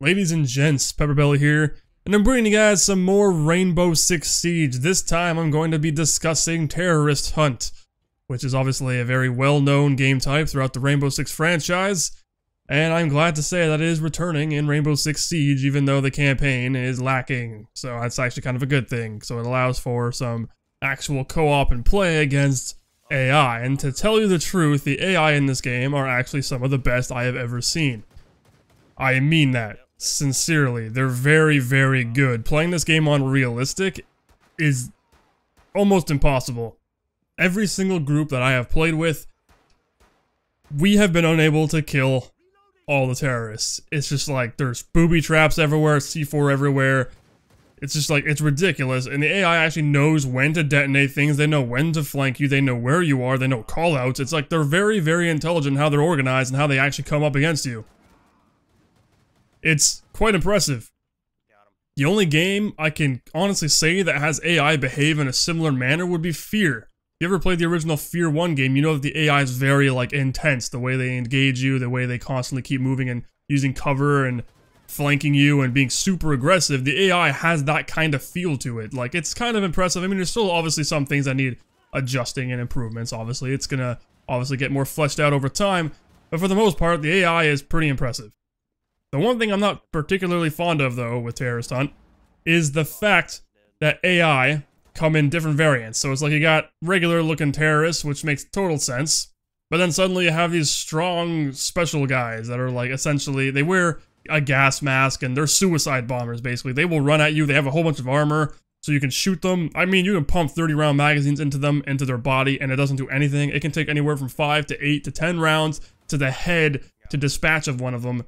Ladies and gents, PepperBelly here, and I'm bringing you guys some more Rainbow Six Siege. This time I'm going to be discussing Terrorist Hunt, which is obviously a very well-known game type throughout the Rainbow Six franchise, and I'm glad to say that it is returning in Rainbow Six Siege, even though the campaign is lacking, so that's actually kind of a good thing. So it allows for some actual co-op and play against AI, and to tell you the truth, the AI in this game are actually some of the best I have ever seen. I mean that. Sincerely, they're very, very good. Playing this game on realistic is almost impossible. Every single group that I have played with, we have been unable to kill all the terrorists. It's just like, there's booby traps everywhere, C4 everywhere. It's just like, it's ridiculous. And the AI actually knows when to detonate things, they know when to flank you, they know where you are, they know callouts. It's like, they're very, very intelligent in how they're organized and how they actually come up against you. It's quite impressive. The only game I can honestly say that has AI behave in a similar manner would be Fear. If you ever played the original Fear 1 game, you know that the AI is very, like, intense. The way they engage you, the way they constantly keep moving and using cover and flanking you and being super aggressive. The AI has that kind of feel to it. Like, it's kind of impressive. I mean, there's still obviously some things that need adjusting and improvements, obviously. It's gonna obviously get more fleshed out over time. But for the most part, the AI is pretty impressive. The one thing I'm not particularly fond of, though, with Terrorist Hunt, is the fact that AI come in different variants. So it's like you got regular-looking terrorists, which makes total sense, but then suddenly you have these strong special guys that are like, essentially, they wear a gas mask, and they're suicide bombers, basically. They will run at you, they have a whole bunch of armor, so you can shoot them. I mean, you can pump 30-round magazines into them, into their body, and it doesn't do anything. It can take anywhere from 5 to 8 to 10 rounds to the head to dispatch of one of them.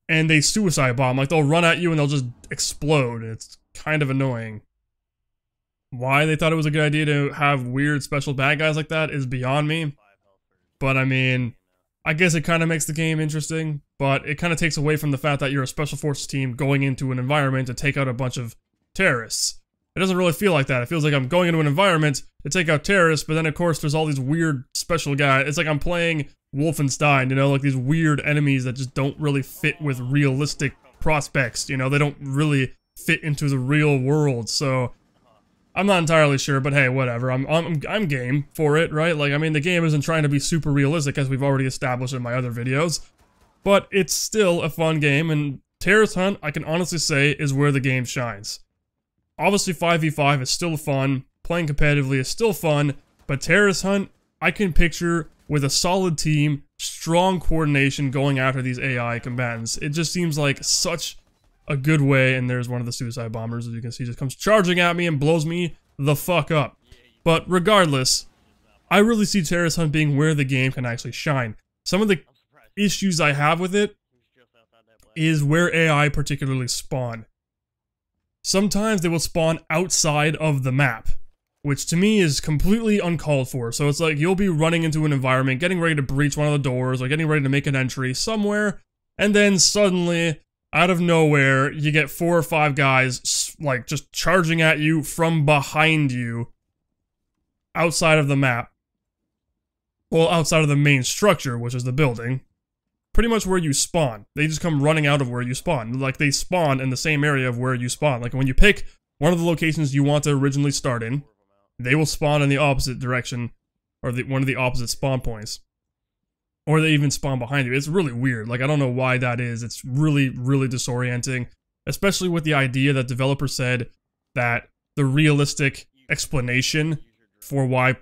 And they suicide bomb, like they'll run at you and they'll just explode. It's kind of annoying. Why they thought it was a good idea to have weird special bad guys like that is beyond me. But I mean, I guess it kind of makes the game interesting, but it kind of takes away from the fact that you're a special forces team going into an environment to take out a bunch of terrorists. It doesn't really feel like that. It feels like I'm going into an environment to take out terrorists, but then of course there's all these weird special guys. It's like I'm playing Wolfenstein, you know, like these weird enemies that just don't really fit with realistic prospects, you know, they don't really fit into the real world, so I'm not entirely sure, but hey, whatever, I'm game for it, right? Like, I mean, the game isn't trying to be super realistic, as we've already established in my other videos, but it's still a fun game, and Terrorist Hunt, I can honestly say, is where the game shines. Obviously, 5v5 is still fun, playing competitively is still fun, but Terrorist Hunt, I can picture with a solid team, strong coordination going after these AI combatants. It just seems like such a good way, and there's one of the suicide bombers, as you can see, just comes charging at me and blows me the fuck up. But regardless, I really see Terrorist Hunt being where the game can actually shine. Some of the issues I have with it is where AI particularly spawn. Sometimes they will spawn outside of the map, which to me is completely uncalled for. So it's like you'll be running into an environment, getting ready to breach one of the doors, or getting ready to make an entry somewhere, and then suddenly, out of nowhere, you get 4 or 5 guys, like, just charging at you from behind you, outside of the map. Well, outside of the main structure, which is the building. Pretty much where you spawn. They just come running out of where you spawn. Like, they spawn in the same area of where you spawn. Like, when you pick one of the locations you want to originally start in, they will spawn in the opposite direction, or one of the opposite spawn points. Or they even spawn behind you. It's really weird. Like, I don't know why that is. It's really, really disorienting. Especially with the idea that developers said that the realistic explanation for why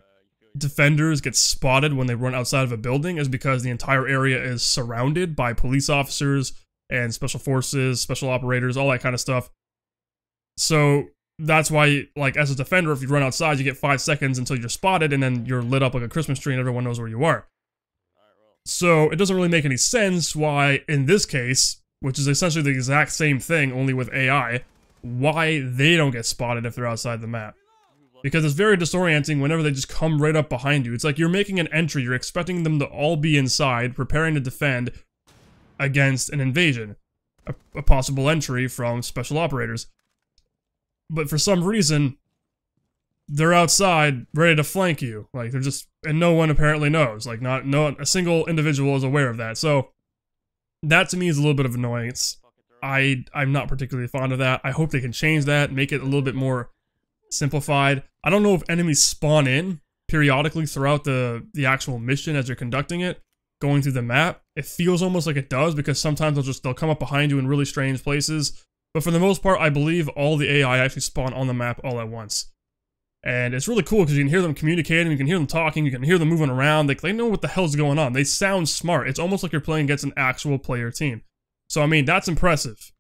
defenders get spotted when they run outside of a building is because the entire area is surrounded by police officers and special forces, special operators, all that kind of stuff. So that's why, like, as a defender, if you run outside, you get 5 seconds until you're spotted, and then you're lit up like a Christmas tree and everyone knows where you are. So it doesn't really make any sense why, in this case, which is essentially the exact same thing, only with AI, why they don't get spotted if they're outside the map. Because it's very disorienting whenever they just come right up behind you. It's like you're making an entry, you're expecting them to all be inside, preparing to defend against an invasion. A possible entry from special operators. But for some reason, they're outside, ready to flank you. Like, they're just, and no one apparently knows. Like, not a single individual is aware of that. So, that to me is a little bit of annoyance. I'm not particularly fond of that. I hope they can change that, make it a little bit more simplified. I don't know if enemies spawn in periodically throughout the actual mission as you're conducting it, going through the map. It feels almost like it does, because sometimes they'll come up behind you in really strange places. But for the most part, I believe all the AI actually spawn on the map all at once. And it's really cool because you can hear them communicating, you can hear them talking, you can hear them moving around. They know what the hell's going on. They sound smart. It's almost like you're playing against an actual player team. So, I mean, that's impressive.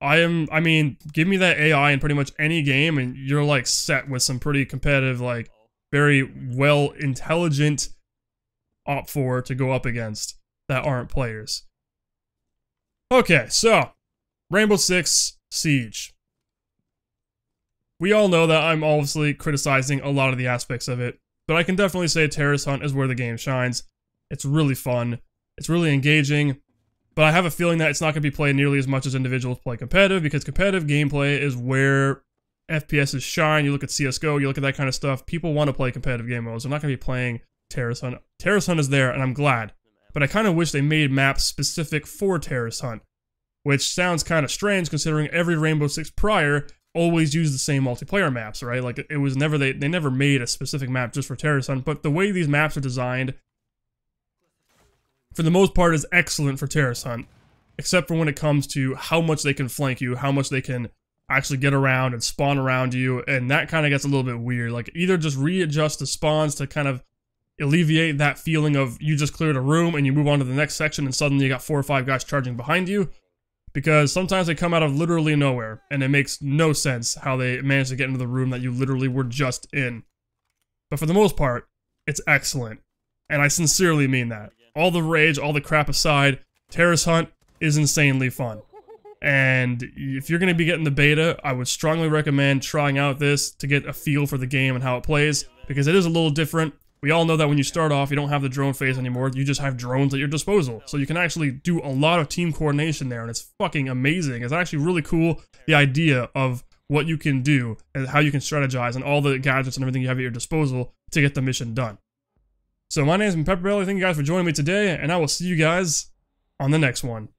I mean, give me that AI in pretty much any game and you're like set with some pretty competitive, like very well intelligent OPFOR to go up against that aren't players. Okay, so Rainbow Six Siege. We all know that I'm obviously criticizing a lot of the aspects of it, but I can definitely say Terrorist Hunt is where the game shines. It's really fun. It's really engaging. But I have a feeling that it's not going to be played nearly as much as individuals play competitive, because competitive gameplay is where FPSs shine. You look at CSGO, you look at that kind of stuff. People want to play competitive game modes. They're not going to be playing Terrorist Hunt. Terrorist Hunt is there, and I'm glad. But I kind of wish they made maps specific for Terrorist Hunt, which sounds kind of strange considering every Rainbow Six prior always used the same multiplayer maps, right? Like, it was never, they never made a specific map just for Terrorist Hunt, but the way these maps are designed, for the most part, is excellent for Terrorist Hunt, except for when it comes to how much they can flank you, how much they can actually get around and spawn around you, and that kind of gets a little bit weird. Like, either just readjust the spawns to kind of alleviate that feeling of you just cleared a room and you move on to the next section and suddenly you got 4 or 5 guys charging behind you, because sometimes they come out of literally nowhere, and it makes no sense how they managed to get into the room that you literally were just in. But for the most part, it's excellent, and I sincerely mean that. All the rage, all the crap aside, Terrorist Hunt is insanely fun. And if you're going to be getting the beta, I would strongly recommend trying out this to get a feel for the game and how it plays, because it is a little different. We all know that when you start off, you don't have the drone phase anymore, you just have drones at your disposal. So you can actually do a lot of team coordination there, and it's fucking amazing. It's actually really cool, the idea of what you can do, and how you can strategize, and all the gadgets and everything you have at your disposal to get the mission done. So my name is PepperBelly, thank you guys for joining me today, and I will see you guys on the next one.